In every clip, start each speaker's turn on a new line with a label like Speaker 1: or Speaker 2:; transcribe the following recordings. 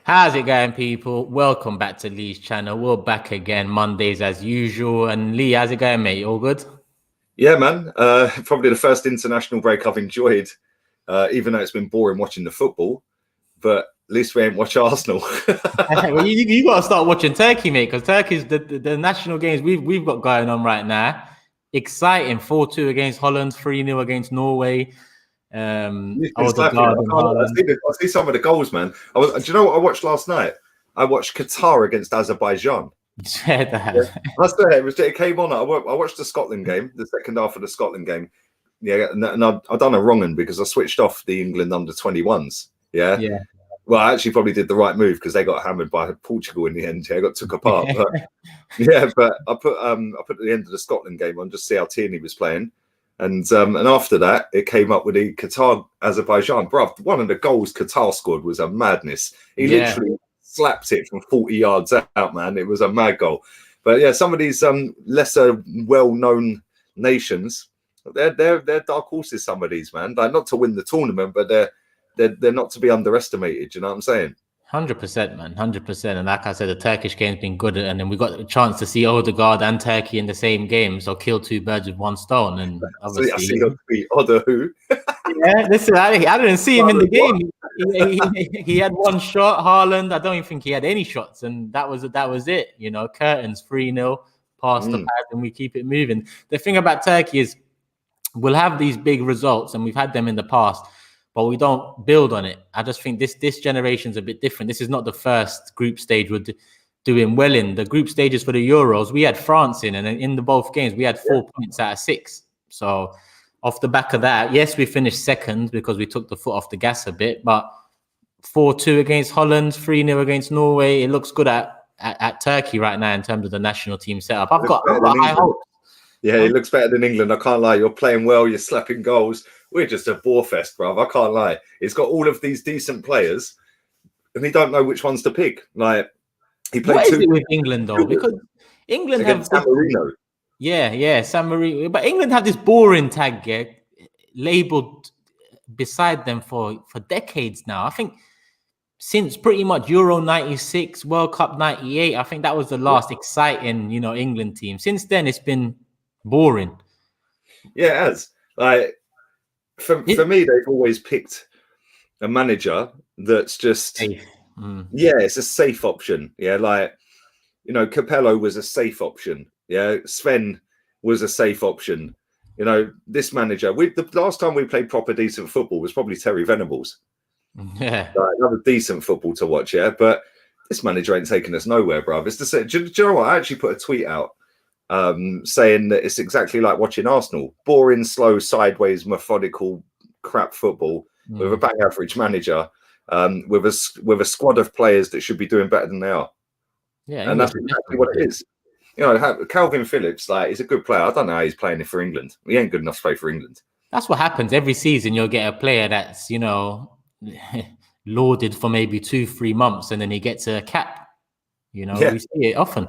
Speaker 1: How's it going, people? Welcome back to Lee's channel. We're back again Mondays as usual. And Lee, how's it going, mate? All good?
Speaker 2: Yeah, man. Probably the first international break I've enjoyed, even though it's been boring watching the football. But at least we ain't watch Arsenal.
Speaker 1: Well, you got to start watching Turkey, mate, because Turkey's the national games we've got going on right now. Exciting. 4-2 against Holland, 3-0 against Norway.
Speaker 2: I see some of the goals, man. Do you know what I watched last night? I watched Qatar against Azerbaijan. It came on. I watched the Scotland game, the second half of the Scotland game. Yeah, and I done a wrong one because I switched off the England under-21s. Yeah. Well, I actually probably did the right move because they got hammered by Portugal in the end. Yeah, got took apart. But but I put the end of the Scotland game on just to see how Tierney was playing. And after that, it came up with the Qatar Azerbaijan. Bruv, one of the goals Qatar scored was a madness. He literally slapped it from 40 yards out, man. It was a mad goal. But yeah, some of these lesser well-known nations, they're dark horses. Some of these, man, like not to win the tournament, but they're not to be underestimated. You know what I'm saying?
Speaker 1: 100%, man, 100%. And like I said, the Turkish game's been good, and then we got a chance to see Odegaard and Turkey in the same game, so kill two birds with one stone. And obviously,
Speaker 2: I see your tweet, Oda who?
Speaker 1: Yeah, listen, I didn't see him in the game. He had one shot. Haaland, I don't even think he had any shots, and that was it. You know, curtains 3-0, pass the pad, and we keep it moving. The thing about Turkey is we'll have these big results, and we've had them in the past, but we don't build on it. I just think this generation's a bit different. This is not the first group stage we're doing well in. The group stages for the Euros, we had France in, and in the both games, we had 4 points out of 6. So off the back of that, yes, we finished second because we took the foot off the gas a bit, but 4-2 against Holland, 3-0 against Norway. It looks good at Turkey right now in terms of the national team setup. I've got high hopes.
Speaker 2: Yeah, it looks better than England. I can't lie. You're playing well. You're slapping goals. We're just a bore fest, bruv. I can't lie. It's got all of these decent players, and he don't know which ones to pick. Like he played.
Speaker 1: What is it with England though? Because England have
Speaker 2: San Marino.
Speaker 1: Yeah, San Marino. But England have this boring tag labeled beside them for decades now. I think since pretty much Euro 96, World Cup 98, I think that was the last exciting, England team. Since then, it's been boring.
Speaker 2: Yeah, it has. Like for me, they've always picked a manager that's just safe. It's a safe option. Yeah, like Capello was a safe option. Yeah, Sven was a safe option. This manager. The last time we played proper decent football was probably Terry Venables.
Speaker 1: Yeah,
Speaker 2: another decent football to watch. Yeah, but this manager ain't taking us nowhere, bruv. It's to say, do you know what? I actually put a tweet out saying that it's exactly like watching Arsenal: boring, slow, sideways, methodical, crap football with a bang average manager, with a squad of players that should be doing better than they are. Yeah, and that's exactly what it is. Calvin Phillips, like, he's a good player. I don't know how he's playing it for England. He ain't good enough to play for England.
Speaker 1: That's what happens every season. You'll get a player that's lauded for maybe 2-3 months, and then he gets a cap. We see it often.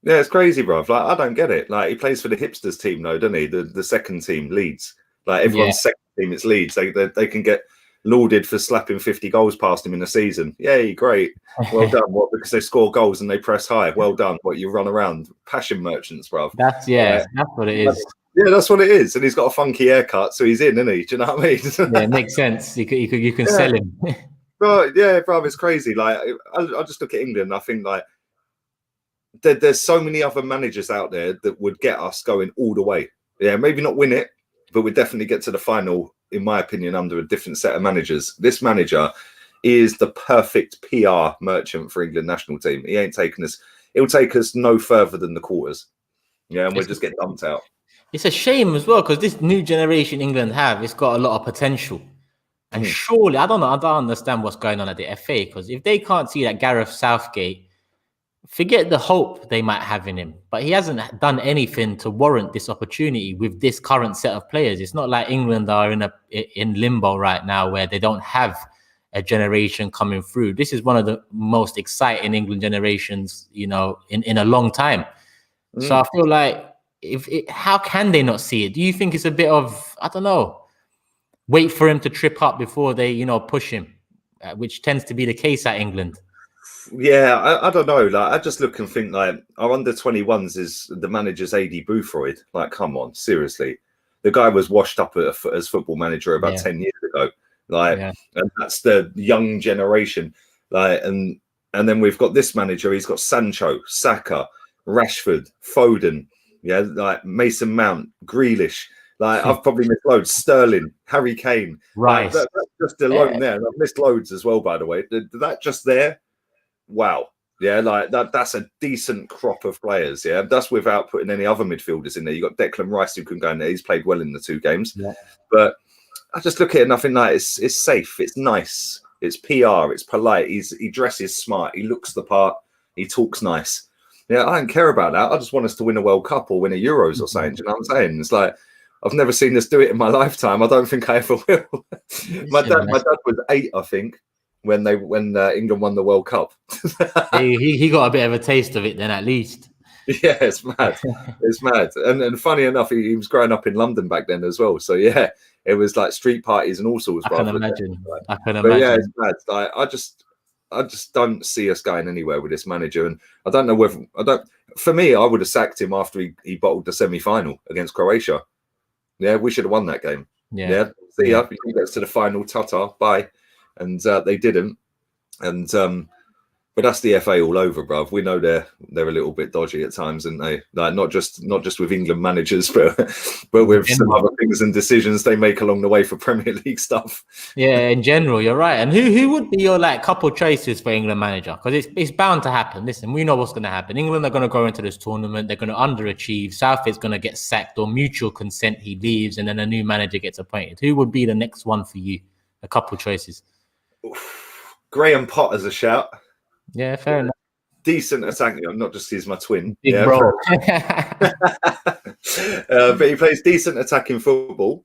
Speaker 2: Yeah, it's crazy, bruv. Like, I don't get it. Like, he plays for the hipsters team, though, doesn't he? The second team, Leeds. Like, everyone's second team, it's Leeds. They can get lauded for slapping 50 goals past him in a season. Yay, great. Well done. What? Because they score goals and they press high. Well done. What, you run around? Passion merchants, bruv.
Speaker 1: That's what it is.
Speaker 2: Yeah, that's what it is. And he's got a funky haircut, so he's in, isn't he? Do you know what I mean?
Speaker 1: Yeah, it makes sense. You can sell him.
Speaker 2: Right, yeah, bruv, it's crazy. Like, I just look at England and I think, like, there's so many other managers out there that would get us going all the way. Yeah, maybe not win it, but we'd definitely get to the final, in my opinion, under a different set of managers. This manager is the perfect PR merchant for England national team. He ain't taking us. It'll take us no further than the quarters. Yeah, and we'll just get dumped out.
Speaker 1: It's a shame as well because this new generation England it's got a lot of potential. And surely, I don't understand what's going on at the FA, because if they can't see that Gareth Southgate, forget the hope they might have in him, but he hasn't done anything to warrant this opportunity with this current set of players. It's not like England are in limbo right now where they don't have a generation coming through. This is one of the most exciting England generations, in a long time. So I feel like how can they not see it? Do you think it's a bit of, I don't know, wait for him to trip up before they, push him, which tends to be the case at England?
Speaker 2: Yeah, I don't know. Like, I just look and think like our under-21s is the manager's AD Boothroyd. Like, come on, seriously. The guy was washed up as football manager about 10 years ago. Like, and that's the young generation. Like, and then we've got this manager. He's got Sancho, Saka, Rashford, Foden. Yeah, like Mason Mount, Grealish. Like, I've probably missed loads. Sterling, Harry Kane.
Speaker 1: Right.
Speaker 2: Like, that's just alone there. And I've missed loads as well, by the way. That just there. Wow. Yeah, like that's a decent crop of players. Yeah, that's without putting any other midfielders in there. You got Declan Rice who can go in there. He's played well in the 2 games. Yeah. But I just look at it and I think like it's safe, it's nice, it's PR, it's polite. He dresses smart, he looks the part, he talks nice. Yeah, I don't care about that. I just want us to win a World Cup or win a Euros or something. Do you know what I'm saying? It's like I've never seen us do it in my lifetime. I don't think I ever will. my dad was 8, I think, when England won the World Cup.
Speaker 1: he got a bit of a taste of it then, at least.
Speaker 2: Yeah, it's mad. It's mad. And funny enough, he was growing up in London back then as well. So yeah, it was like street parties and all sorts.
Speaker 1: I can imagine.
Speaker 2: Yeah, it's mad. Like, I just don't see us going anywhere with this manager. And I don't know whether for me, I would have sacked him after he bottled the semi-final against Croatia. Yeah, we should have won that game. Yeah. See ya. He gets to the final, ta-ta, bye. And they didn't. And but that's the FA all over, bruv. We know they're a little bit dodgy at times, aren't they? Like not just with England managers, but with some other things and decisions they make along the way for Premier League stuff.
Speaker 1: Yeah, in general, you're right. And who would be your like couple choices for England manager? Because it's bound to happen. Listen, we know what's going to happen. England are going to go into this tournament. They're going to underachieve. Southgate's going to get sacked or mutual consent. He leaves, and then a new manager gets appointed. Who would be the next one for you? A couple choices.
Speaker 2: Graham Potter's a shout.
Speaker 1: Yeah, fair enough.
Speaker 2: Decent attacking. I'm not just he's my twin.
Speaker 1: Big bro.
Speaker 2: But he plays decent attacking football.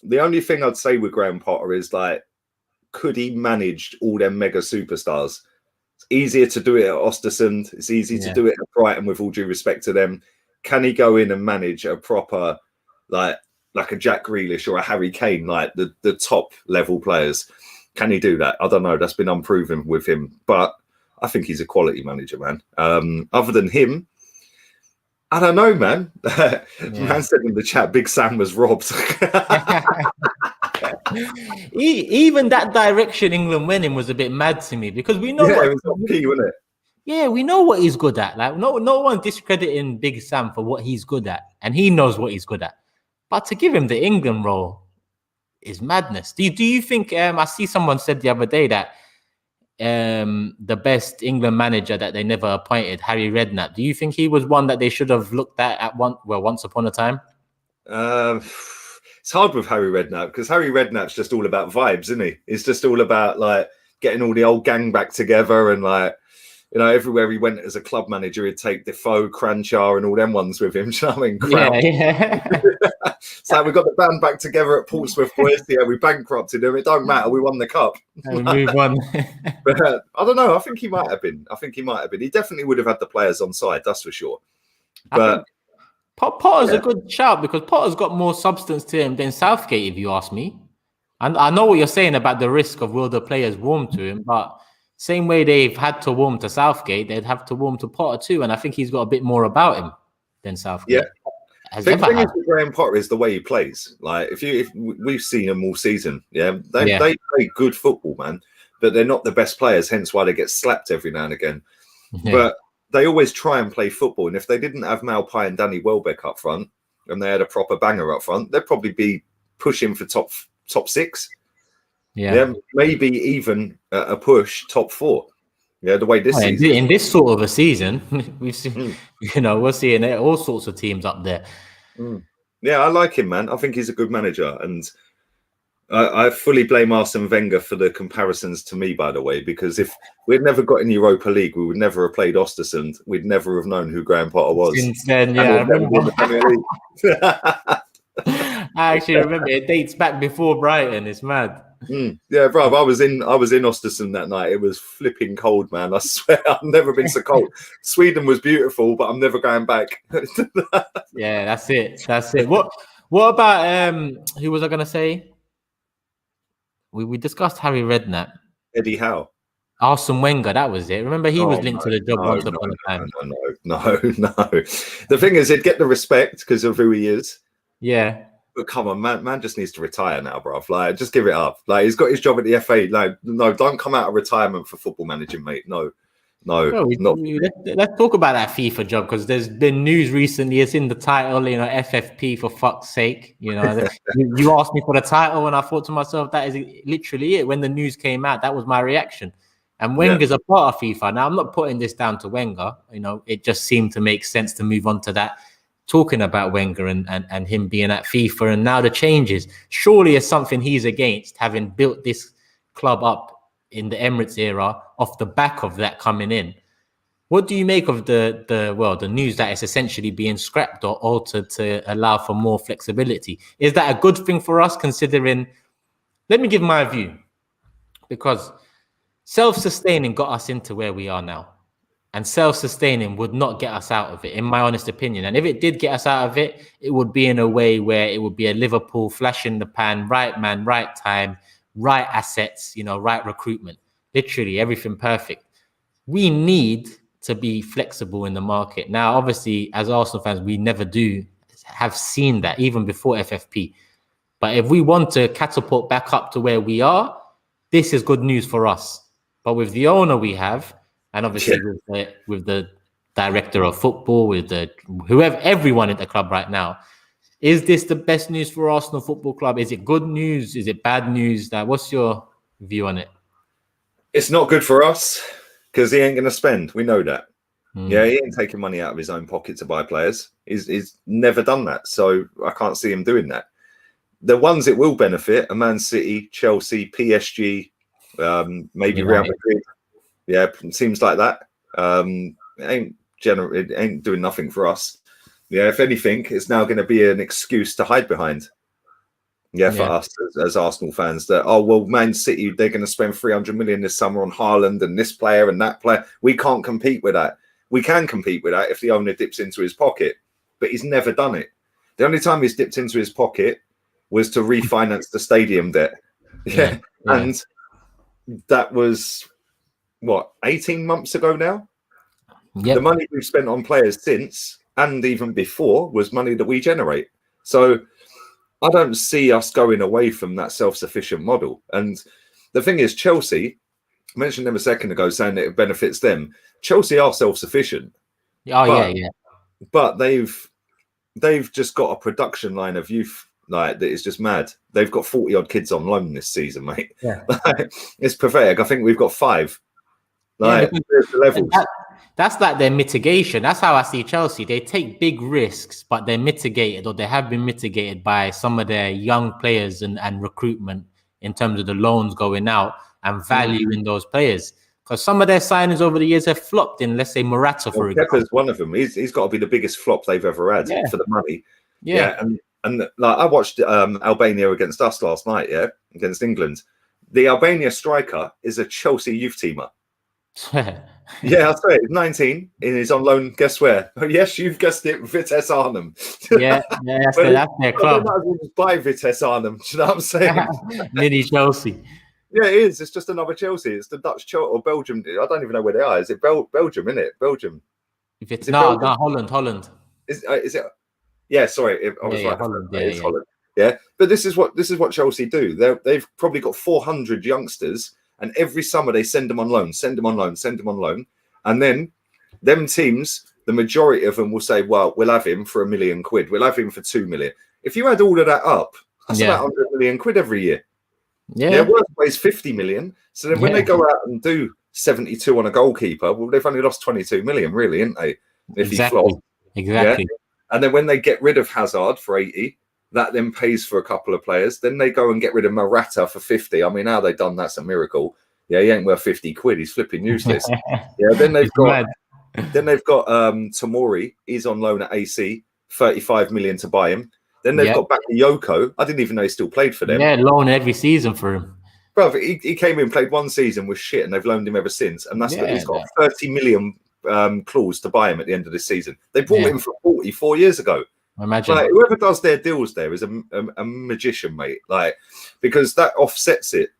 Speaker 2: The only thing I'd say with Graham Potter is like, could he manage all them mega superstars? It's easier to do it at Ostersund. It's easy to do it at Brighton, with all due respect to them. Can he go in and manage a proper like a Jack Grealish or a Harry Kane, like the top level players? Can he do that? I don't know. That's been unproven with him, but I think he's a quality manager, man. Other than him, I don't know, man. Man said in the chat, Big Sam was robbed.
Speaker 1: Even that direction England winning was a bit mad to me, because we know
Speaker 2: it was key, wasn't it?
Speaker 1: Yeah, we know what he's good at. Like no one discrediting Big Sam for what he's good at, and he knows what he's good at. But to give him the England role is madness. Do you think? I see someone said the other day that the best England manager that they never appointed, Harry Redknapp. Do you think he was one that they should have looked at once upon a time?
Speaker 2: It's hard with Harry Redknapp, because Harry Redknapp's just all about vibes, isn't he? It's just all about like getting all the old gang back together, and like, you know, everywhere he went as a club manager, he'd take Defoe, Cranchar, and all them ones with him. Do you know what I mean?
Speaker 1: Yeah.
Speaker 2: So we got the band back together at Portsmouth boys. Yeah, we bankrupted them. It don't matter. We won the cup.
Speaker 1: We move on.
Speaker 2: But I don't know. I think he might have been. He definitely would have had the players on side. That's for sure. But
Speaker 1: Potter's a good shout, because Potter's got more substance to him than Southgate, if you ask me. And I know what you're saying about the risk of will the players warm to him, but same way they've had to warm to Southgate, they'd have to warm to Potter too. And I think he's got a bit more about him than Southgate.
Speaker 2: Yeah. The thing is with Graham Potter is the way he plays. Like if we've seen him all season, they play good football, man. But they're not the best players, hence why they get slapped every now and again. Yeah. But they always try and play football. And if they didn't have Mbappe and Danny Welbeck up front, and they had a proper banger up front, they'd probably be pushing for top 6. Yeah, maybe even a push top 4. Yeah, the way this season.
Speaker 1: In this sort of a season, we've seen, we're seeing all sorts of teams up there.
Speaker 2: Yeah, I like him, man. I think he's a good manager, and I fully blame Arsene Wenger for the comparisons to me, by the way, because if we'd never got in Europa League, we would never have played Ostersund. We'd never have known who Graham Potter was.
Speaker 1: Since then, I remember. I actually remember it dates back before Brighton. It's mad.
Speaker 2: Yeah, bro. I was in Ostersund that night. It was flipping cold, man. I swear, I've never been so cold. Sweden was beautiful, but I'm never going back.
Speaker 1: Yeah, that's it. What about who was I gonna say? We discussed Harry Redknapp.
Speaker 2: Eddie Howe.
Speaker 1: Arsene Wenger, that was it. Remember, he was linked to the job once upon a time.
Speaker 2: No. The thing is, he'd get the respect because of who he is.
Speaker 1: Yeah.
Speaker 2: But come on, man just needs to retire now, bruv. Like, just give it up. Like, he's got his job at the FA. Like, no, don't come out of retirement for football managing, mate. No.
Speaker 1: Let's talk about that FIFA job, because there's been news recently. It's in the title, FFP, for fuck's sake. You asked me for the title, and I thought to myself, that is literally it. When the news came out, that was my reaction. And Wenger's a part of FIFA. Now, I'm not putting this down to Wenger. It just seemed to make sense to move on to that, talking about Wenger and him being at FIFA, and now the changes. Surely it's something he's against, having built this club up in the Emirates era off the back of that coming in. What do you make of the news that it's essentially being scrapped or altered to allow for more flexibility? Is that a good thing for us, considering? Let me give my view, because self-sustaining got us into where we are now, and self-sustaining would not get us out of it, in my honest opinion. And if it did get us out of it, it would be in a way where it would be a Liverpool flash in the pan, right man, right time, right assets, right recruitment, literally everything perfect. We need to be flexible in the market. Now, obviously, as Arsenal fans, we never have seen that, even before FFP. But if we want to catapult back up to where we are, this is good news for us. But with the owner we have, and obviously with the director of football, with everyone at the club right now, is this the best news for Arsenal Football Club? Is it good news? Is it bad news? What's your view on it?
Speaker 2: It's not good for us, because he ain't going to spend. We know that. Yeah, he ain't taking money out of his own pocket to buy players. He's never done that. So I can't see him doing that. The ones it will benefit are Man City, Chelsea, PSG, maybe Real Madrid. Yeah, it seems like that. It ain't doing nothing for us. Yeah, if anything, it's now going to be an excuse to hide behind. Yeah, for us as Arsenal fans, that, Man City, they're going to spend 300 million this summer on Haaland and this player and that player. We can't compete with that. We can compete with that if the owner dips into his pocket, but he's never done it. The only time he's dipped into his pocket was to refinance the stadium debt. Yeah. And that was, 18 months ago now? Yep. The money we've spent on players since, and even before, was money that we generate. So I don't see us going away from that self-sufficient model. And the thing is, Chelsea, I mentioned them a second ago, saying that it benefits them. Chelsea are self-sufficient. But they've just got a production line of youth that is just mad. They've got 40 odd kids on loan this season, mate. Yeah. It's pathetic. I think we've got 5. Levels.
Speaker 1: That's like their mitigation. That's how I see Chelsea. They take big risks, but they're mitigated, or they have been mitigated by some of their young players and recruitment in terms of the loans going out and value in those players. Because some of their signings over the years have flopped in, let's say, Morata, for example.
Speaker 2: Kepa's one of them. He's got to be the biggest flop they've ever had for the money. And like, I watched Albania against us last night, against England. The Albania striker is a Chelsea youth teamer. Yeah, I swear, he's 19 and he's on loan. Guess where? Oh, yes, you've guessed it, Vitesse Arnhem.
Speaker 1: That's their club.
Speaker 2: I might just buy Vitesse Arnhem. Do you know what I'm saying?
Speaker 1: Mini Chelsea.
Speaker 2: Yeah, it is. It's just another Chelsea. It's the Dutch Chelsea or Belgium. I don't even know where they are. Is it Belgium? Isn't it Belgium?
Speaker 1: If it's Holland.
Speaker 2: Is it? Yeah, sorry. I was right.
Speaker 1: Holland.
Speaker 2: It's Holland. Yeah, but this is what Chelsea do. They've probably got 400 youngsters. And every summer they send them on loan. And then them teams, the majority of them will say, well, we'll have him for £1 million. We'll have him for 2 million. If you add all of that up, that's about 100 million quid every year. Yeah, worst weighs 50 million. So then when they go out and do 72 on a goalkeeper, well, they've only lost 22 million, really, ain't they? If
Speaker 1: exactly.
Speaker 2: Yeah? And then when they get rid of Hazard for 80, that then pays for a couple of players. Then they go and get rid of Morata for 50. I mean, how they done that's a miracle. Yeah, he ain't worth 50 quid. He's flipping useless. Then they've got Tomori. He's on loan at AC, 35 million to buy him. Then they've got Bakayoko. I didn't even know he still played for them.
Speaker 1: Yeah, loan every season for him.
Speaker 2: Bro, he came in, played one season with shit, and they've loaned him ever since. And that's he's got 30 million clause to buy him at the end of this season. They bought him for 44 years ago.
Speaker 1: Imagine
Speaker 2: whoever does their deals there is a magician, mate. Like, because that offsets it.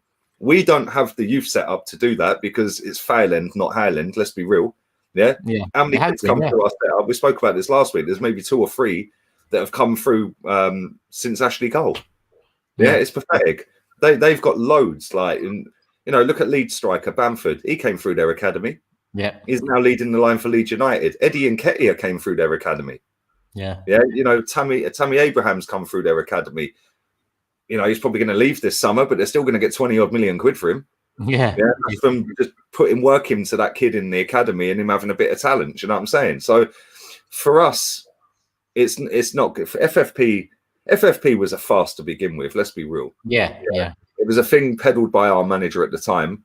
Speaker 2: We don't have the youth set up to do that because it's Failand, not Haaland. Let's be real. Yeah. How many kids come through our setup? We spoke about this last week. There's maybe 2 or 3 that have come through since Ashley Cole. Yeah, it's pathetic. They've got loads. Like, look at Leeds striker Bamford. He came through their academy.
Speaker 1: Yeah,
Speaker 2: he's now leading the line for Leeds United. Eddie Nketiah came through their academy.
Speaker 1: Yeah.
Speaker 2: Tammy Abraham's come through their academy. He's probably going to leave this summer, but they're still going to get 20-odd million quid for him.
Speaker 1: Yeah.
Speaker 2: From just putting work into that kid in the academy and him having a bit of talent. Do you know what I'm saying? So for us, it's not good. For FFP was a farce to begin with. Let's be real.
Speaker 1: Yeah.
Speaker 2: It was a thing peddled by our manager at the time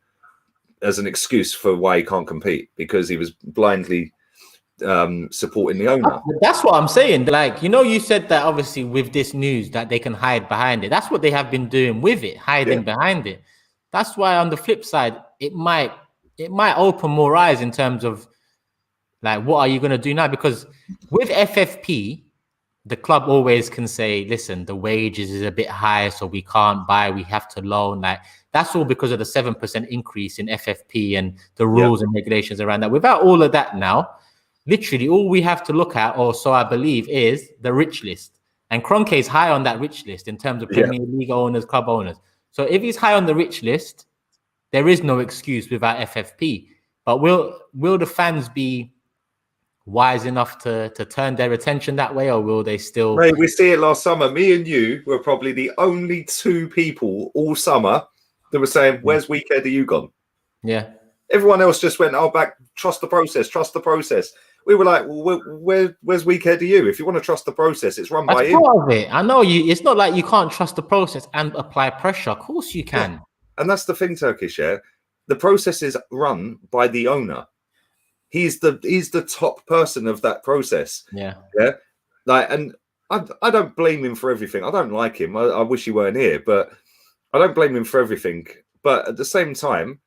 Speaker 2: as an excuse for why he can't compete, because he was blindly supporting the owner.
Speaker 1: That's what I'm saying. Like, you said that obviously with this news that they can hide behind it. That's what they have been doing with it, hiding behind it. That's why on the flip side, it might open more eyes in terms of like, what are you going to do now? Because with FFP, the club always can say, listen, the wages is a bit high, so we can't buy, we have to loan. Like, that's all because of the 7% increase in FFP and the rules and regulations around that. Without all of that now, literally all we have to look at, or so I believe, is the rich list. And Kroenke is high on that rich list in terms of Premier League owners, club owners. So if he's high on the rich list, there is no excuse without FFP. But will the fans be wise enough to turn their attention that way, or will they still?
Speaker 2: Mate, we see it last summer. Me and you were probably the only 2 people all summer that were saying, "Where's Weekhead? Are you gone?"
Speaker 1: Yeah.
Speaker 2: Everyone else just went, "Oh, back. Trust the process. Trust the process." We were like, well, "Where's Weekhead? Are you? If you want to trust the process, it's run by him."
Speaker 1: Part of it. I know you. It's not like you can't trust the process and apply pressure. Of course you can.
Speaker 2: Yeah. And that's the thing, Turkish. Yeah, the process is run by the owner. He's the top person of that process.
Speaker 1: Yeah.
Speaker 2: Like, and I don't blame him for everything. I don't like him. I wish he weren't here, but I don't blame him for everything. But at the same time,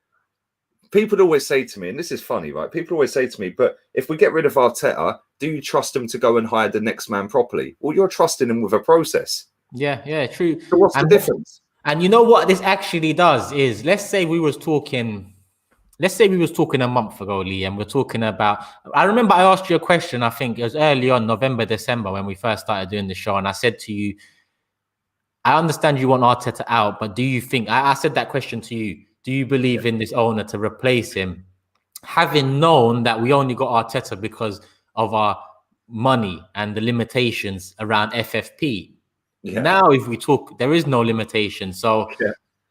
Speaker 2: people always say to me, and this is funny, right? People always say to me, but if we get rid of Arteta, do you trust him to go and hire the next man properly? Well, you're trusting him with a process.
Speaker 1: Yeah, true.
Speaker 2: So what's the difference?
Speaker 1: And you know what this actually does is, let's say we was talking a month ago, Lee, and we're talking about, I remember I asked you a question, I think it was early on, November, December, when we first started doing the show. And I said to you, I understand you want Arteta out, but do you think, I said that question to you, do you believe in this owner to replace him? Having known that we only got Arteta because of our money and the limitations around FFP. Yeah. Now, if we talk, there is no limitation. So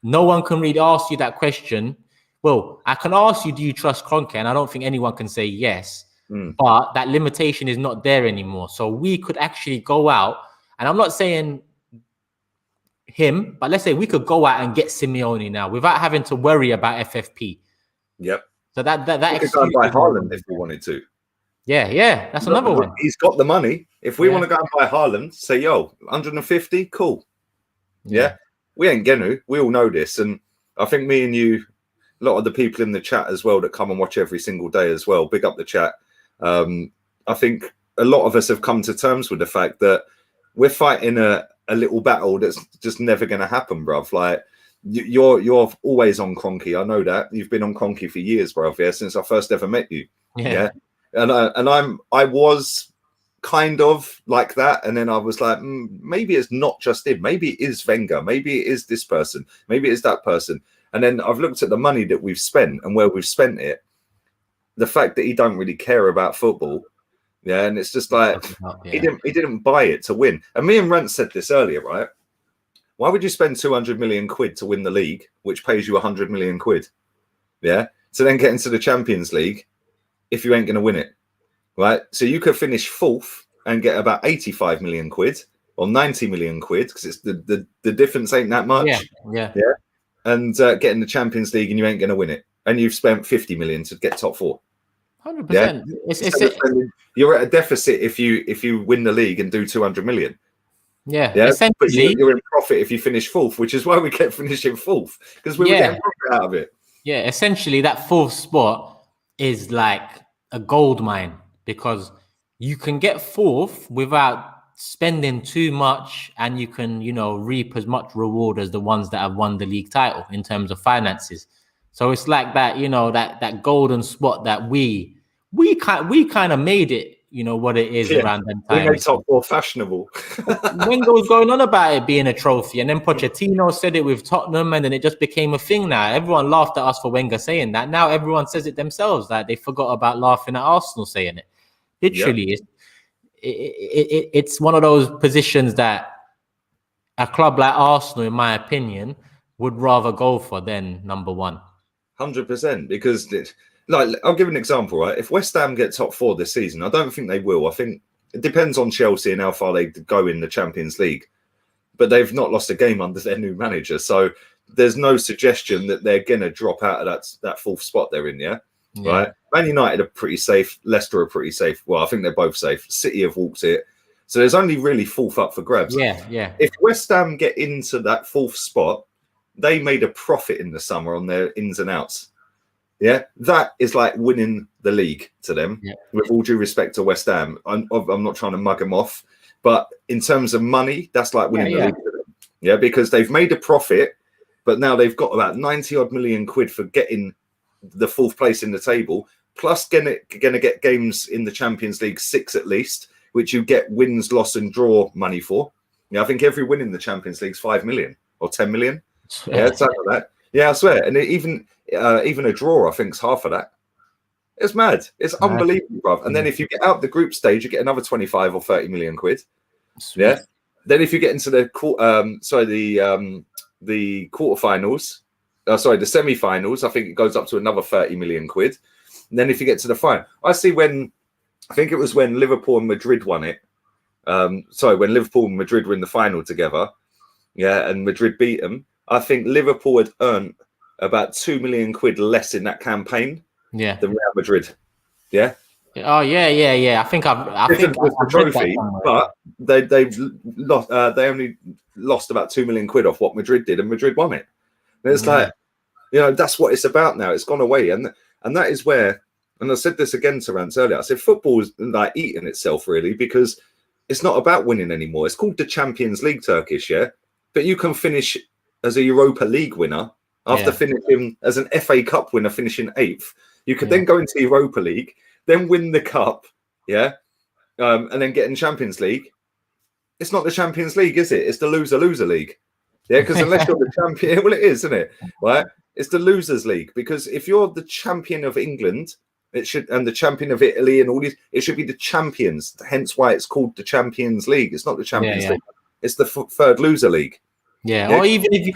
Speaker 1: no one can really ask you that question. Well, I can ask you, do you trust Kroenke? And I don't think anyone can say yes. But that limitation is not there anymore. So we could actually go out, and I'm not saying him, but let's say we could go out and get Simeone now without having to worry about FFP.
Speaker 2: Yep.
Speaker 1: So that
Speaker 2: we could go and buy Haaland if we wanted to.
Speaker 1: Yeah. That's another one.
Speaker 2: He's got the money. If we want to go and buy Haaland, say, 150, cool. Yeah. We ain't gonna. We all know this. And I think me and you, a lot of the people in the chat as well that come and watch every single day as well, big up the chat. I think a lot of us have come to terms with the fact that we're fighting a little battle that's just never going to happen, bruv. Like, you're always on Kroenke. I know that. You've been on Kroenke for years, bruv, since I first ever met you. Yeah. And I was kind of like that. And then I was like, maybe it's not just him. Maybe it is Wenger. Maybe it is this person. Maybe it is that person. And then I've looked at the money that we've spent and where we've spent it. The fact that he don't really care about football. Yeah. And it's just like, he didn't buy it to win. And me and Rant said this earlier, right? Why would you spend 200 million quid to win the league, which pays you 100 million quid? Yeah. To then get into the Champions League if you ain't going to win it. Right. So you could finish 4th and get about 85 million quid or 90 million quid, because it's the difference ain't that much.
Speaker 1: Yeah.
Speaker 2: And get in the Champions League and you ain't going to win it. And you've spent 50 million to get top 4.
Speaker 1: 100%.
Speaker 2: Yeah? You're at a deficit if you win the league and do 200 million. Yeah. But you're in profit if you finish 4th, which is why we kept finishing 4th, because we were getting profit out of it.
Speaker 1: Yeah, essentially that 4th spot is like a gold mine, because you can get 4th without spending too much and you can, reap as much reward as the ones that have won the league title in terms of finances. So it's like that, that golden spot that we kind of made it, what it is around them times.
Speaker 2: We made top four fashionable.
Speaker 1: Wenger was going on about it being a trophy, and then Pochettino said it with Tottenham, and then it just became a thing now. Everyone laughed at us for Wenger saying that. Now everyone says it themselves. Like, they forgot about laughing at Arsenal saying it. Literally, it's one of those positions that a club like Arsenal, in my opinion, would rather go for than number one.
Speaker 2: 100%, because I'll give an example, right? If West Ham get top four this season, I don't think they will. I think it depends on Chelsea and how far they go in the Champions League. But they've not lost a game under their new manager. So there's no suggestion that they're going to drop out of that fourth spot they're in, yeah? Right? Man United are pretty safe. Leicester are pretty safe. Well, I think they're both safe. City have walked it. So there's only really fourth up for grabs.
Speaker 1: Yeah.
Speaker 2: If West Ham get into that fourth spot, they made a profit in the summer on their ins and outs. Yeah, that is like winning the league to them. Yeah. With all due respect to West Ham, I'm not trying to mug them off, but in terms of money, that's like winning the league to them. Yeah, because they've made a profit, but now they've got about 90 odd million quid for getting the fourth place in the table, plus going to get games in the Champions League 6 at least, which you get wins, loss, and draw money for. Yeah, I think every win in the Champions League is 5 million or 10 million. Yeah, something like that. Yeah, I swear. And even a draw, I think, is half of that. It's mad. It's unbelievable, bruv. And then if you get out the group stage, you get another 25 or 30 million quid. Sweet. Yeah. Then if you get into the quarterfinals, the semi-finals, I think it goes up to another 30 million quid. And then if you get to the final, I think it was when Liverpool and Madrid won it. When Liverpool and Madrid were in the final together, yeah, and Madrid beat them. I think Liverpool had earned about 2 million quid less in that campaign than Real Madrid. Yeah.
Speaker 1: Oh yeah. I think
Speaker 2: the trophy, but they've lost. They only lost about 2 million quid off what Madrid did, and Madrid won it. And it's like, that's what it's about now. It's gone away, and that is where. And I said this again to Rance earlier. I said football is like eating itself really, because it's not about winning anymore. It's called the Champions League, Turkish, yeah. But you can finish as a Europa League winner after finishing as an FA Cup winner, finishing 8th. You could then go into Europa League, then win the cup, and then get in Champions League. It's not the Champions League, is it? It's the loser league. Yeah, because unless you're the champion, well, it is, isn't it? Right? It's the losers league, because if you're the champion of England, and the champion of Italy and all these, it should be the champions. Hence why it's called the Champions League. It's not the Champions League. It's the third loser league.
Speaker 1: Yeah, or even if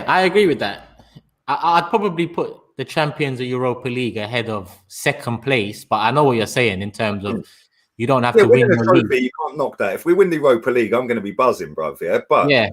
Speaker 1: I agree with that. I'd probably put the champions of Europa League ahead of second place, but I know what you're saying in terms of you don't have to win the
Speaker 2: trophy.
Speaker 1: league.
Speaker 2: You can't knock that. If we win the Europa League, I'm going to be buzzing, bruv. Yeah,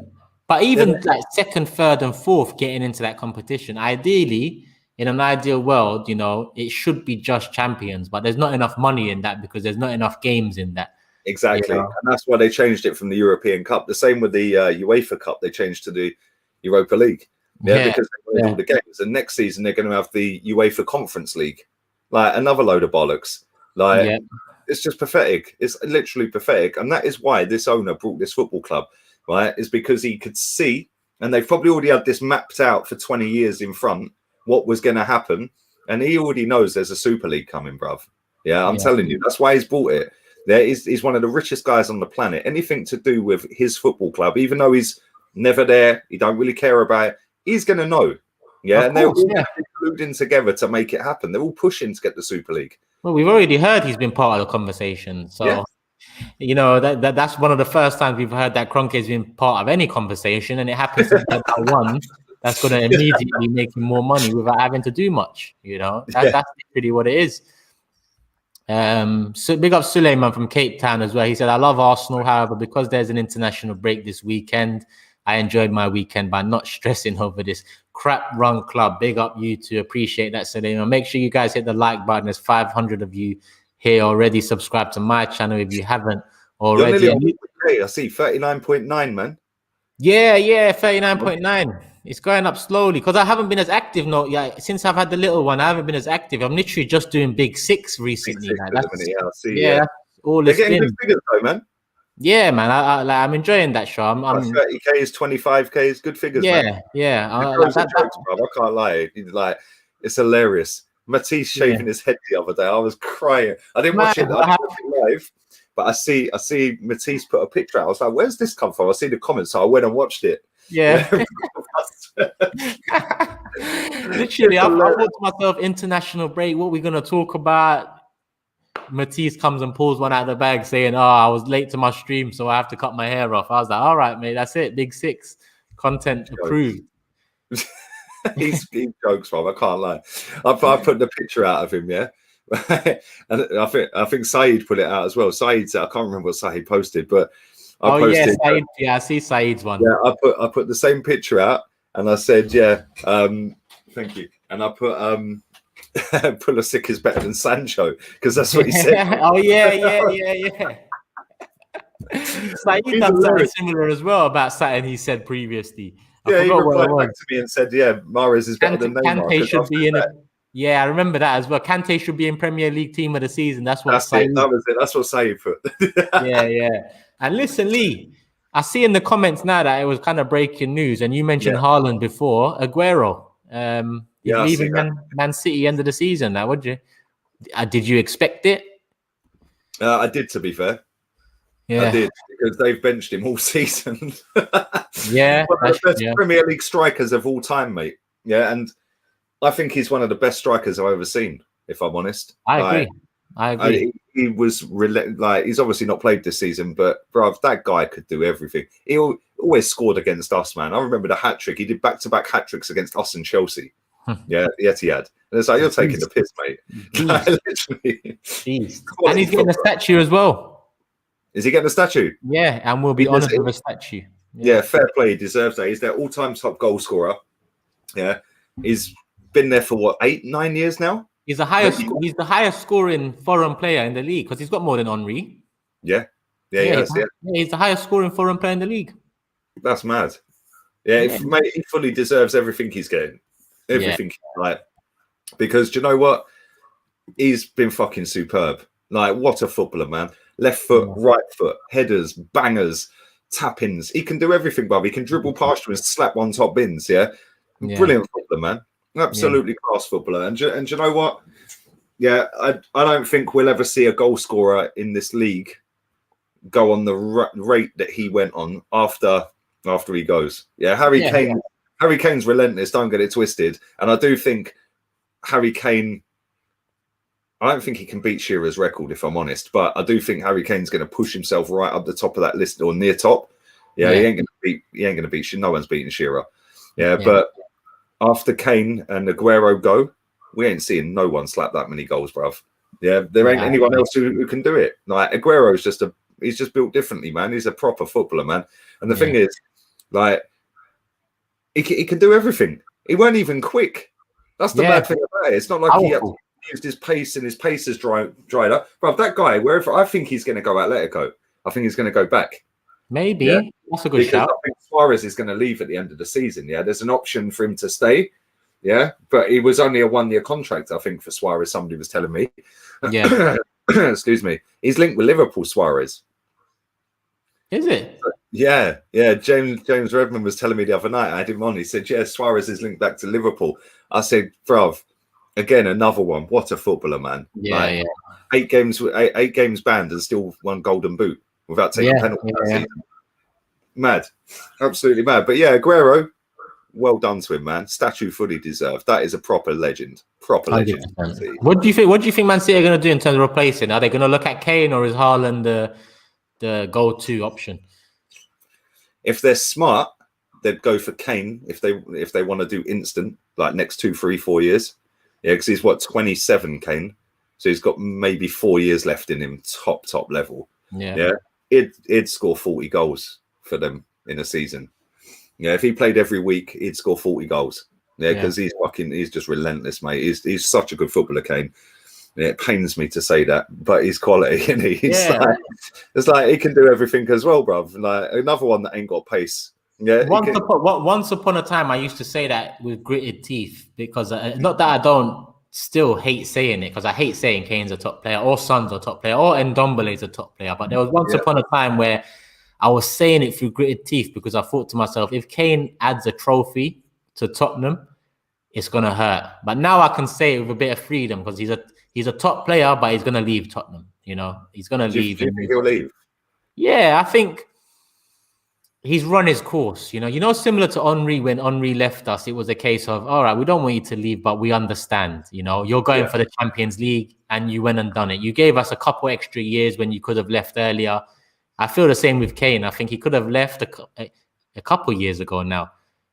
Speaker 1: but even like second, third, and fourth getting into that competition, ideally, in an ideal world, it should be just champions, but there's not enough money in that because there's not enough games in that.
Speaker 2: Exactly. And that's why they changed it from the European Cup. The same with the UEFA Cup, they changed to the Europa League. Because they wanted all the games. And next season, they're going to have the UEFA Conference League. Like, another load of bollocks. Like, it's just pathetic. It's literally pathetic. And that is why this owner brought this football club, right? Is because he could see, and they've probably already had this mapped out for 20 years in front, what was going to happen. And he already knows there's a Super League coming, bruv. Yeah, I'm telling you. That's why he's bought it. He's one of the richest guys on the planet. Anything to do with his football club, even though he's never there, he don't really care about it, he's going to know. Yeah, and they're all colluding together to make it happen. They're all pushing to get the Super League.
Speaker 1: Well, we've already heard he's been part of the conversation. So, that's one of the first times we've heard that Kroenke's been part of any conversation, and it happens to be that one that's going to immediately make him more money without having to do much. That's really what it is. So big up Suleiman from Cape Town as well. He said, I love Arsenal, however, because there's an international break this weekend, I enjoyed my weekend by not stressing over this crap run club. Big up you to appreciate that, Suleiman. Make sure you guys hit the like button. There's 500 of you here already. Subscribe to my channel if you haven't already.
Speaker 2: I see 39.9, man.
Speaker 1: Yeah, 39.9. It's going up slowly because I haven't been as active. Since I've had the little one, I haven't been as active. I'm literally just doing Big Six recently.
Speaker 2: Big Six
Speaker 1: that's all.
Speaker 2: They're getting good figures though, man.
Speaker 1: Yeah, man. I'm enjoying that show. I'm
Speaker 2: 30K, 25K, good figures, man.
Speaker 1: Yeah.
Speaker 2: Jokes, bro. I can't lie. Like, it's hilarious. Matisse shaving his head the other day. I was crying. I didn't watch it. I didn't watch it live, but I see Matisse put a picture out. I was like, "Where's this come from?" I see the comments, so I went and watched it.
Speaker 1: Yeah. Literally, I thought to myself, international break. What are we gonna talk about? Matisse comes and pulls one out of the bag, saying, "Oh, I was late to my stream, so I have to cut my hair off." I was like, "All right, mate, that's it. Big six, content approved."
Speaker 2: He's jokes, bro. I can't lie. I put the picture out of him, yeah. And I think Saeed put it out as well. Saeed said, I can't remember what Saeed posted, but I posted,
Speaker 1: Saeed, I see Saeed's one.
Speaker 2: Yeah, I put the same picture out, and I said, thank you. And I put Pulisic is better than Sancho, because that's what he said.
Speaker 1: Oh yeah. Saeed done something similar as well about something he said previously.
Speaker 2: He replied back to me and said, Mahrez is better than Neymar.
Speaker 1: Kante should be in I remember that as well. Kante should be in Premier League team of the season. That was it.
Speaker 2: That's what Saeed put.
Speaker 1: Yeah. And listen, Lee, I see in the comments now that it was kind of breaking news, and you mentioned Haaland before. Aguero, he's leaving Man City end of the season now, would you? Did you expect it?
Speaker 2: I did, to be fair. Yeah, I did, because they've benched him all season.
Speaker 1: Yeah,
Speaker 2: best Premier League strikers of all time, mate. Yeah, and I think he's one of the best strikers I've ever seen, if I'm honest.
Speaker 1: I agree.
Speaker 2: He was he's obviously not played this season, but bruv, that guy could do everything. He always scored against us, man. I remember the hat trick. He did back-to-back hat tricks against us and Chelsea. Yeah, yes, he had. And it's like, you're taking the piss, mate. Literally.
Speaker 1: And he's getting a statue as well.
Speaker 2: Is he getting a statue?
Speaker 1: Yeah, and we'll be honoured with a statue.
Speaker 2: Yeah, fair play. He deserves that. He's their all-time top goal scorer. Yeah, he's been there for what, 8-9 years now. He's the
Speaker 1: highest scoring foreign player in the league, because he's got more than Henry.
Speaker 2: Yeah,
Speaker 1: he's the highest scoring foreign player in the league.
Speaker 2: That's mad. Yeah, mate, he fully deserves everything he's getting. Everything, because do you know what? He's been fucking superb. Like, what a footballer, man. Left foot, right foot, headers, bangers, tap-ins. He can do everything, Bob. He can dribble past you and slap one top bins, Brilliant footballer, man. Absolutely class footballer. And you know what? Yeah, I don't think we'll ever see a goal scorer in this league go on the rate that he went on after he goes. Yeah, Harry Kane's relentless. Don't get it twisted. And I do think Harry Kane, I don't think he can beat Shearer's record, if I'm honest. But I do think Harry Kane's going to push himself right up the top of that list, or near top. Yeah. He ain't going to beat. No one's beating Shearer. Yeah, but after Kane and Aguero go, we ain't seeing no one slap that many goals, bruv. Yeah, there ain't anyone else who can do it. Like, Aguero's he's just built differently, man. He's a proper footballer, man. And the thing is, like, he can do everything. He weren't even quick. That's the bad thing about it. It's not like he had to use his pace, and his pace has dried up. Bruv, that guy, wherever, I think he's going to go Atletico. I think he's going to go back.
Speaker 1: Maybe. Yeah. That's a good shout.
Speaker 2: I think Suarez is going to leave at the end of the season. Yeah, there's an option for him to stay. Yeah, but he was only a 1-year contract, I think, for Suarez. Somebody was telling me.
Speaker 1: Yeah.
Speaker 2: Excuse me. He's linked with Liverpool, Suarez.
Speaker 1: Is it?
Speaker 2: Yeah. James Redmond was telling me the other night. I had him on. He said, "Yeah, Suarez is linked back to Liverpool." I said, "Bruv, again, another one. What a footballer, man!"
Speaker 1: Yeah,
Speaker 2: 8 games banned and still won Golden Boot without taking penalties. Yeah. Mad, absolutely mad. But yeah, Aguero, well done to him, man. Statue fully deserved. That is a proper legend. Proper 100%. Legend.
Speaker 1: What do you think Man City are going to do in terms of replacing? Are they going to look at Kane, or is Haaland the go-to option?
Speaker 2: If they're smart, they'd go for Kane if they want to do instant, like next 2, 3, 4 years. Yeah, because he's 27, Kane. So he's got maybe 4 years left in him, top level. Yeah. He'd score 40 goals for them in a season. Yeah, if he played every week, he'd score 40 goals. Yeah, because he's just relentless, mate. He's such a good footballer, Kane. Yeah, it pains me to say that, but he's quality, and it's like he can do everything as well, bruv. Like, another one that ain't got pace. Yeah.
Speaker 1: Once upon a time, I used to say that with gritted teeth, because not that I don't still hate saying it because I hate saying Kane's a top player or Son's a top player or Ndombele's a top player. But there was once upon a time where I was saying it through gritted teeth because I thought to myself, if Kane adds a trophy to Tottenham, it's gonna hurt. But now I can say it with a bit of freedom because he's a top player, but he's gonna leave Tottenham. You know, he's gonna leave.
Speaker 2: Do you think he'll leave?
Speaker 1: Yeah, I think he's run his course. You know, similar to Henry when Henry left us, it was a case of, all right, we don't want you to leave, but we understand. You know, you're going for the Champions League, and you went and done it. You gave us a couple extra years when you could have left earlier. I feel the same with Kane. I think he could have left a couple years ago now.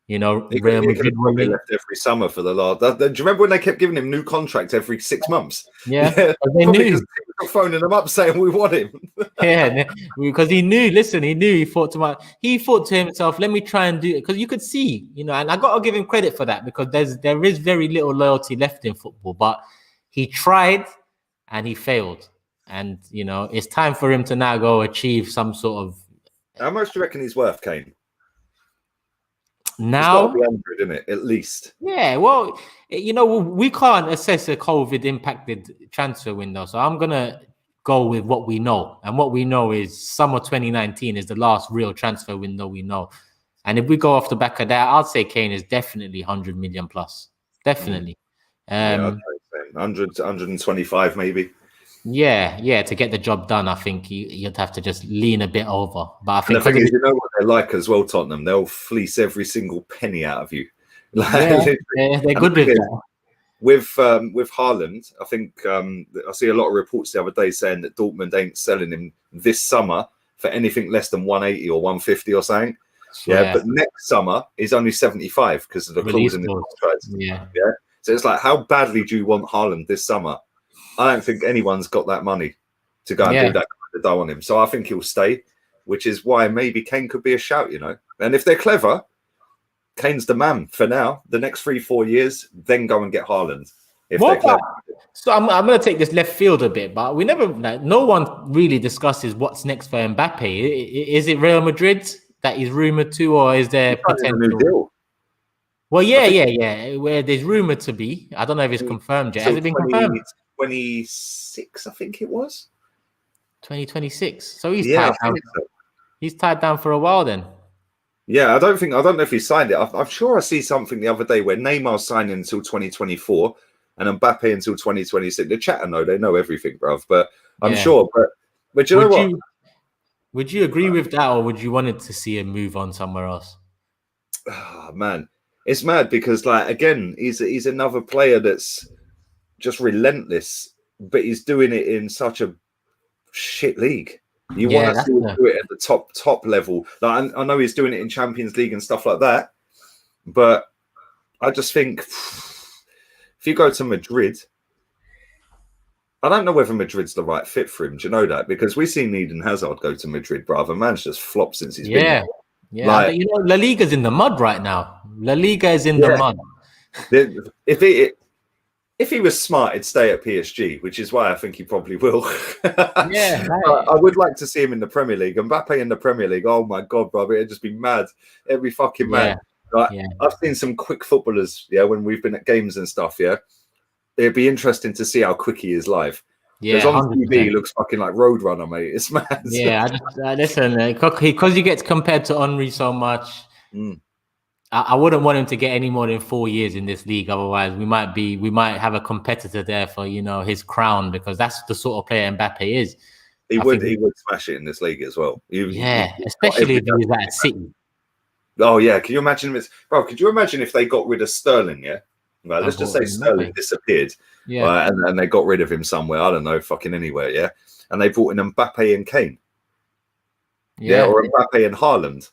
Speaker 1: You know,
Speaker 2: he could have probably left every summer for the last. Do you remember when they kept giving him new contracts every 6 months?
Speaker 1: Yeah, they knew.
Speaker 2: Because they were phoning them up saying we want him.
Speaker 1: Yeah, because he knew. Listen, he knew. He thought to himself, "Let me try and do it." Because you could see, you know, and I got to give him credit for that because there is very little loyalty left in football. But he tried and he failed, and you know, it's time for him to now go achieve some sort of.
Speaker 2: How much do you reckon he's worth, Kane?
Speaker 1: Now,
Speaker 2: it's got to be 100, isn't it? At least.
Speaker 1: Yeah, well, you know, we can't assess a COVID impacted transfer window, so I'm gonna go with what we know, and what we know is summer 2019 is the last real transfer window we know. And if we go off the back of that, I'd say Kane is definitely 100 million plus, definitely.
Speaker 2: Yeah, I'd say 100 to 125 maybe.
Speaker 1: Yeah, to get the job done, I think you'd have to just lean a bit over. But I think
Speaker 2: the thing is, you know what they're like as well, Tottenham. They'll fleece every single penny out of you.
Speaker 1: They're good with that.
Speaker 2: With Haaland, I think I see a lot of reports the other day saying that Dortmund ain't selling him this summer for anything less than 180 or 150 or something. Yeah, but next summer is only 75 because of the clause in the contract. Yeah. So it's like, how badly do you want Haaland this summer? I don't think anyone's got that money to go and do that kind of dough on him. So I think he'll stay, which is why maybe Kane could be a shout, you know. And if they're clever, Kane's the man for now. The next 3-4 years, then go and get Haaland. If they're clever.
Speaker 1: So I'm going to take this left field a bit, but no one really discusses what's next for Mbappe. Is it Real Madrid that is rumored to, or is there potential?
Speaker 2: A new deal.
Speaker 1: Well, yeah. Where there's rumored to be. I don't know if it's confirmed yet. Has it been confirmed?
Speaker 2: 26, I think it was.
Speaker 1: 2026. So he's tied down. So. He's tied down for a while then.
Speaker 2: Yeah, I don't know if he signed it. I'm sure I see something the other day where Neymar's signing until 2024 and Mbappe until 2026. The chatter know, they know everything, bruv. But I'm sure. But you know what?
Speaker 1: Would you agree with that, or would you want to see him move on somewhere else?
Speaker 2: Oh, man, it's mad because, like, again, he's another player that's just relentless, but he's doing it in such a shit league. You want to see him do it at the top level. Like, I know he's doing it in Champions League and stuff like that, but I just think if you go to Madrid, I don't know whether Madrid's the right fit for him. Do you know that? Because we've seen Eden Hazard go to Madrid, brother. Man's just flopped since he's been there.
Speaker 1: Yeah, like, you know, La Liga's in the mud right now. La Liga is in the mud. If he was smart, he'd stay at PSG, which is why I think he probably will. I would like to see him in the Premier League. Mbappe in the Premier League, oh my God, brother, it'd just be mad. It'd be fucking mad. I've seen some quick footballers, when we've been at games and stuff, It'd be interesting to see how quick he is live. Because on 100%. TV, he looks fucking like Roadrunner, mate. It's mad. Yeah, listen, because he gets compared to Henry so much, I wouldn't want him to get any more than 4 years in this league. Otherwise, we might have a competitor there for, you know, his crown, because that's the sort of player Mbappe is.
Speaker 2: He would smash it in this league as well.
Speaker 1: Especially if he was at City.
Speaker 2: Oh yeah, can you imagine could you imagine if they got rid of Sterling? Right, let's just say Sterling disappeared, and they got rid of him somewhere. I don't know, fucking anywhere, and they brought in Mbappe and Kane, or Mbappe and Haaland,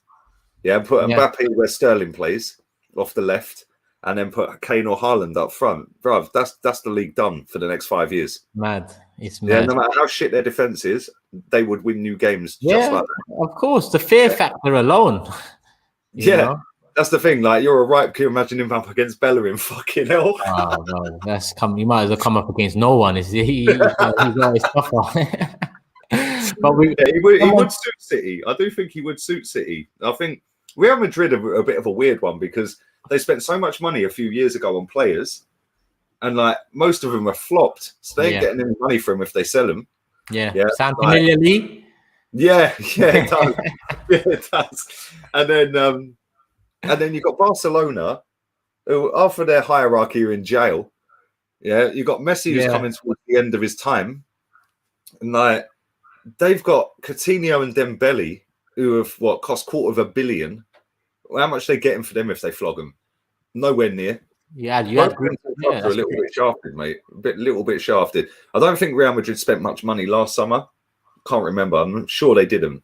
Speaker 2: put Mbappe where Sterling plays off the left, and then put Kane or Haaland up front, bruv. That's the league done for the next 5 years.
Speaker 1: Mad, it's mad.
Speaker 2: Yeah, no matter how shit their defense is, they would win new games. Just like that.
Speaker 1: Of course, the fear factor alone. You know?
Speaker 2: That's the thing. Like, you're right. Can you imagine him up against Bellerin? Fucking hell.
Speaker 1: Oh, no. You might as well come up against no one. He got his stuff on. But
Speaker 2: he would suit City. I do think he would suit City. I think Real Madrid are a bit of a weird one because they spent so much money a few years ago on players, and like most of them are flopped, so they ain't getting any money for them if they sell them.
Speaker 1: Yeah. Sound familiar, Lee?
Speaker 2: Yeah, it does. Yeah, it does. And then you've got Barcelona, who after their hierarchy are in jail. Yeah, you've got Messi who's coming towards the end of his time, and like they've got Coutinho and Dembele who have cost $250 million. How much are they getting for them if they flog them? Nowhere near.
Speaker 1: Yeah, you had
Speaker 2: a little bit shafted, mate. Little bit shafted. I don't think Real Madrid spent much money last summer. Can't remember. I'm sure they didn't.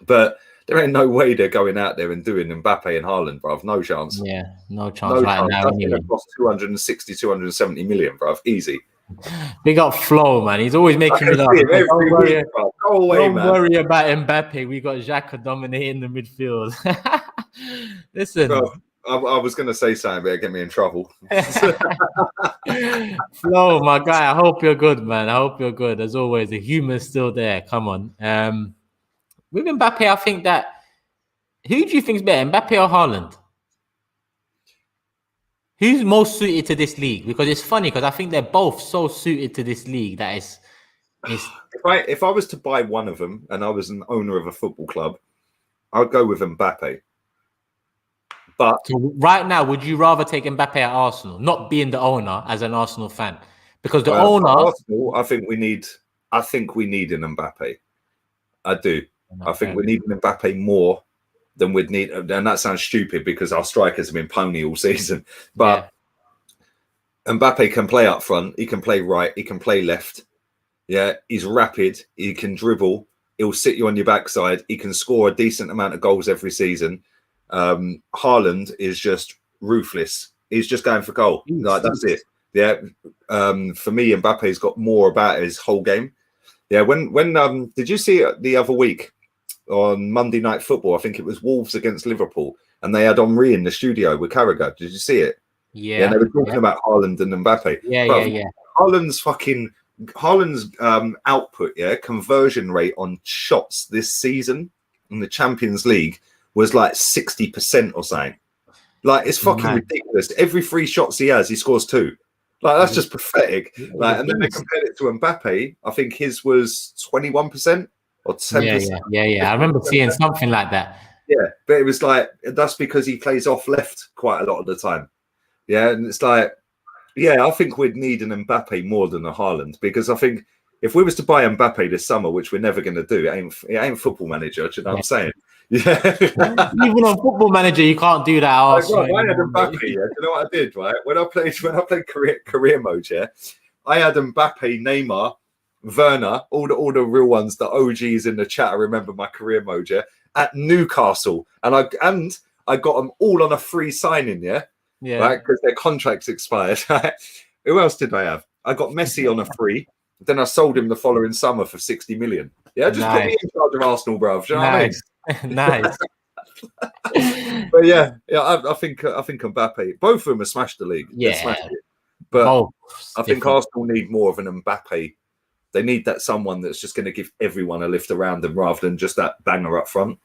Speaker 2: But there ain't no way they're going out there and doing Mbappe and Haaland, bruv. No chance.
Speaker 1: Yeah, no chance right now.
Speaker 2: That's going to cost 260, 270 million, bruv. Easy.
Speaker 1: Big up Flo, man. He's always making me laugh. Don't worry about Mbappe. We got Xhaka dominating the midfield. Listen.
Speaker 2: Bro, I was going to say something, but it'd get me in trouble.
Speaker 1: Flo, my guy, I hope you're good, man. I hope you're good. As always, the humor's still there. Come on. With Mbappe, I think that... Who do you think is better, Mbappe or Haaland? Who's most suited to this league? Because it's funny, because I think they're both so suited to this league that it's...
Speaker 2: If I was to buy one of them and I was an owner of a football club, I'd go with Mbappe. But
Speaker 1: so right now, would you rather take Mbappe at Arsenal, not being the owner as an Arsenal fan? Because the owner...
Speaker 2: Arsenal, I think we need an Mbappe. I do. I think we need an Mbappe more than we'd need. And that sounds stupid because our strikers have been pony all season. But Mbappe can play up front. He can play right. He can play left. Yeah, he's rapid. He can dribble. He'll sit you on your backside. He can score a decent amount of goals every season. Haaland is just ruthless. He's just going for goal. Like that's it. Yeah. For me, Mbappe's got more about his whole game. Yeah. When did you see it the other week on Monday Night Football? I think it was Wolves against Liverpool, and they had Henry in the studio with Carragher. Did you see it?
Speaker 1: Yeah.
Speaker 2: They were talking about Haaland and Mbappe.
Speaker 1: Yeah.
Speaker 2: Haaland's output, conversion rate on shots this season in the Champions League was like 60% or something. Like it's fucking ridiculous. Every 3 shots he has, he scores 2. Like that's just pathetic. Like, and then they compared it to Mbappe. I think his was 21% or 10%.
Speaker 1: Yeah. I remember seeing something like that.
Speaker 2: Yeah, but it was like that's because he plays off left quite a lot of the time. Yeah, and it's like, I think we'd need an Mbappe more than a Haaland, because I think if we was to buy Mbappe this summer, which we're never going to do, it ain't Football Manager. Do you know what I'm saying? Yeah.
Speaker 1: Even on Football Manager, you can't do that.
Speaker 2: I had Mbappe. Do you know what I did? Right, when I played career mode, I had Mbappe, Neymar, Werner, all the real ones, the OGs in the chat. I remember my career mode, at Newcastle, and I got them all on a free signing, right, because their contracts expired. Who else did I have? I got Messi on a free. Then I sold him the following summer for 60 million. Yeah, just put me in charge of Arsenal, bruv. Do you know what I mean?
Speaker 1: Nice.
Speaker 2: But I think Mbappe. Both of them have smashed the league.
Speaker 1: Yeah,
Speaker 2: smashed it. But I think Arsenal need more of an Mbappe. They need that someone that's just going to give everyone a lift around them rather than just that banger up front.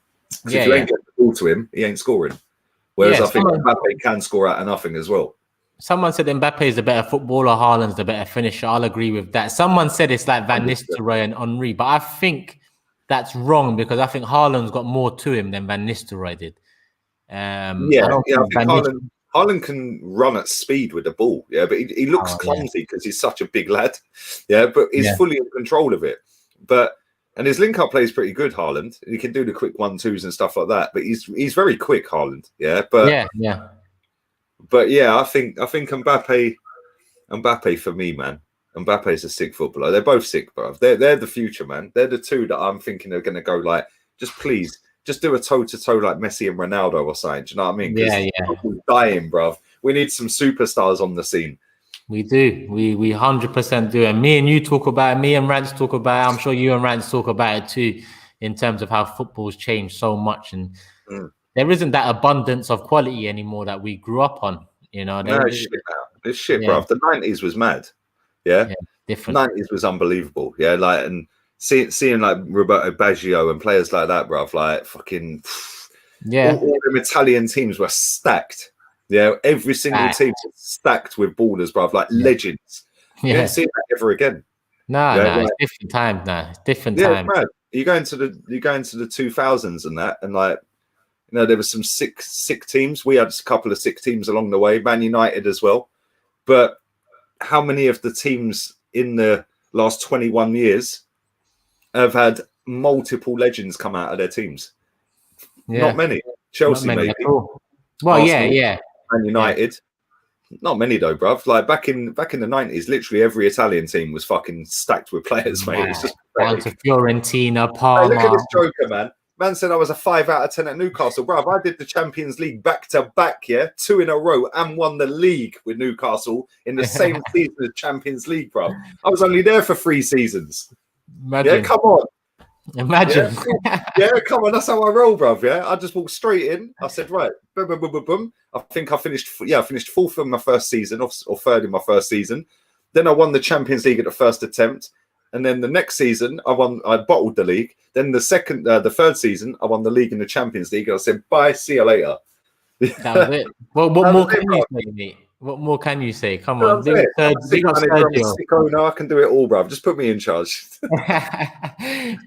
Speaker 2: If you ain't getting the ball to him, he ain't scoring. Whereas I think Mbappe can score out of nothing as well.
Speaker 1: Someone said Mbappe is the better footballer, Haaland's the better finisher. I'll agree with that. Someone said it's like Van Nistelrooy and Henry, but I think that's wrong because I think Haaland's got more to him than Van Nistelrooy did. I
Speaker 2: think Haaland can run at speed with the ball, but he looks clumsy because he's such a big lad, but he's fully in control of it. And his link-up play is pretty good, Haaland. He can do the quick 1-2s and stuff like that, but he's very quick, Haaland. But I think Mbappe for me, man. Mbappe is a sick footballer. They're both sick, bro. They're the future, man. They're the two that I'm thinking are going to go like, just do a toe-to-toe like Messi and Ronaldo or something. Do you know what I mean? We're dying, bro. We need some superstars on the scene.
Speaker 1: We do. We 100% do. And me and you talk about it. Me and Rance talk about it. I'm sure you and Rance talk about it too, in terms of how football's changed so much. And there isn't that abundance of quality anymore that we grew up on. You know,
Speaker 2: it's shit, bro. The 90s was mad. Different. 90s was unbelievable. And seeing like Roberto Baggio and players like that, bro, like fucking all them Italian teams were stacked. Yeah, every single team is stacked with ballers, bruv, like legends. You don't see that ever again.
Speaker 1: No, it's different time now. It's different time.
Speaker 2: Yeah, you go into the 2000s and that, and like, you know, there was some sick teams. We had a couple of sick teams along the way, Man United as well. But how many of the teams in the last 21 years have had multiple legends come out of their teams? Not many. Chelsea,
Speaker 1: not many
Speaker 2: maybe.
Speaker 1: Well,
Speaker 2: Arsenal, Man United. Not many though, bruv. Like back in the 90s, literally every Italian team was fucking stacked with players, mate. It was just
Speaker 1: down to Fiorentina, Parma.
Speaker 2: Hey, look at this joker, man. Man said I was a 5 out of 10 at Newcastle, bruv. I did the Champions League back to back, 2 in a row, and won the league with Newcastle in the same season as Champions League, bruv. I was only there for 3 seasons.
Speaker 1: Imagine.
Speaker 2: Yeah, come on.
Speaker 1: Imagine.
Speaker 2: Yeah, come on. That's how I roll, bruv. Yeah, I just walked straight in. I said, right, boom, boom, boom, boom, boom. I think I finished. I finished 4th in my first season, or 3rd in my first season. Then I won the Champions League at the first attempt, and then the next season I bottled the league. Then the 3rd season I won the league and the Champions League. And I said, bye, see you later.
Speaker 1: That was it. Well, what more can you say, mate? What more can you say? Come on. Big up Sergio.
Speaker 2: I can do it all, bruv. Just put me in charge.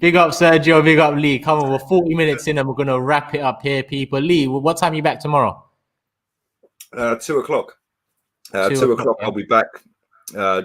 Speaker 1: Big up Sergio, big up Lee. Come on, we're 40 minutes in and we're going to wrap it up here, people. Lee, what time are you back tomorrow?
Speaker 2: 2 o'clock. 2 o'clock, I'll be back.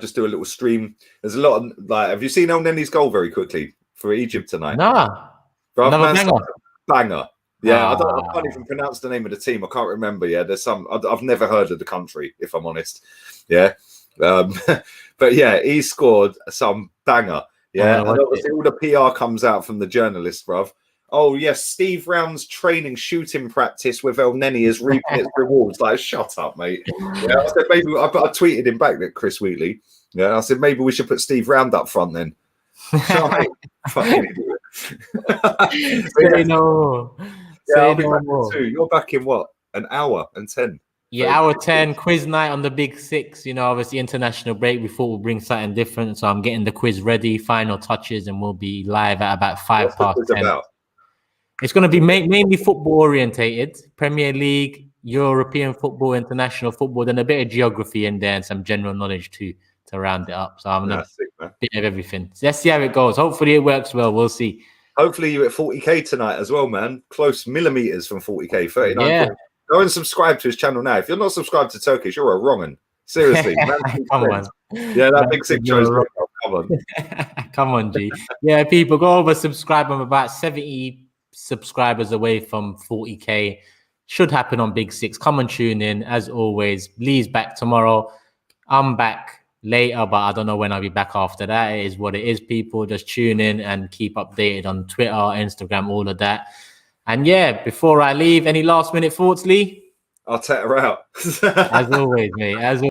Speaker 2: Just do a little stream. There's a lot of, like, have you seen El Nenny's goal very quickly for Egypt tonight?
Speaker 1: Nah.
Speaker 2: Bruv, another banger. Yeah, I can't even pronounce the name of the team. I can't remember. Yeah, there's some. I've never heard of the country, if I'm honest. Yeah, but yeah, he scored some banger. Yeah, and obviously all the PR comes out from the journalists, bruv. Oh yes, Steve Round's training shooting practice with El Nenny is reaping its rewards. Like, shut up, mate. Yeah, I said maybe I tweeted him back, that Chris Wheatley. Yeah, I said maybe we should put Steve Round up front then. Fucking idiot.
Speaker 1: Say no.
Speaker 2: Yeah, I'll be back in 2. You're back in what? An hour and 10.
Speaker 1: Yeah, hour 10, quiz night on the Big 6. You know, obviously international break. We thought we'll bring something different. So I'm getting the quiz ready, final touches, and we'll be live at about 5 past 10. About? It's going to be mainly football orientated. Premier League, European football, international football, then a bit of geography in there and some general knowledge too to round it up. So I'm going to bit of everything. So let's see how it goes. Hopefully it works well. We'll see.
Speaker 2: Hopefully you're at 40k tonight as well, man. Close millimeters from 40k, 39. Yeah. Go and subscribe to his channel now. If you're not subscribed to Turkish, you're a wrong'un. Seriously.
Speaker 1: Come on.
Speaker 2: Yeah, that Big 6 show's wrong. Come on.
Speaker 1: Come on, G. Yeah, people, go over, subscribe. I'm about 70 subscribers away from 40k. Should happen on Big 6. Come and tune in. As always, Lee's back tomorrow. I'm back later, but I don't know when I'll be back after that. It is what it is, people. Just tune in and keep updated on Twitter, Instagram, all of that. And yeah, before I leave, any last minute thoughts, Lee?
Speaker 2: I'll take her out.
Speaker 1: As always, mate. As always.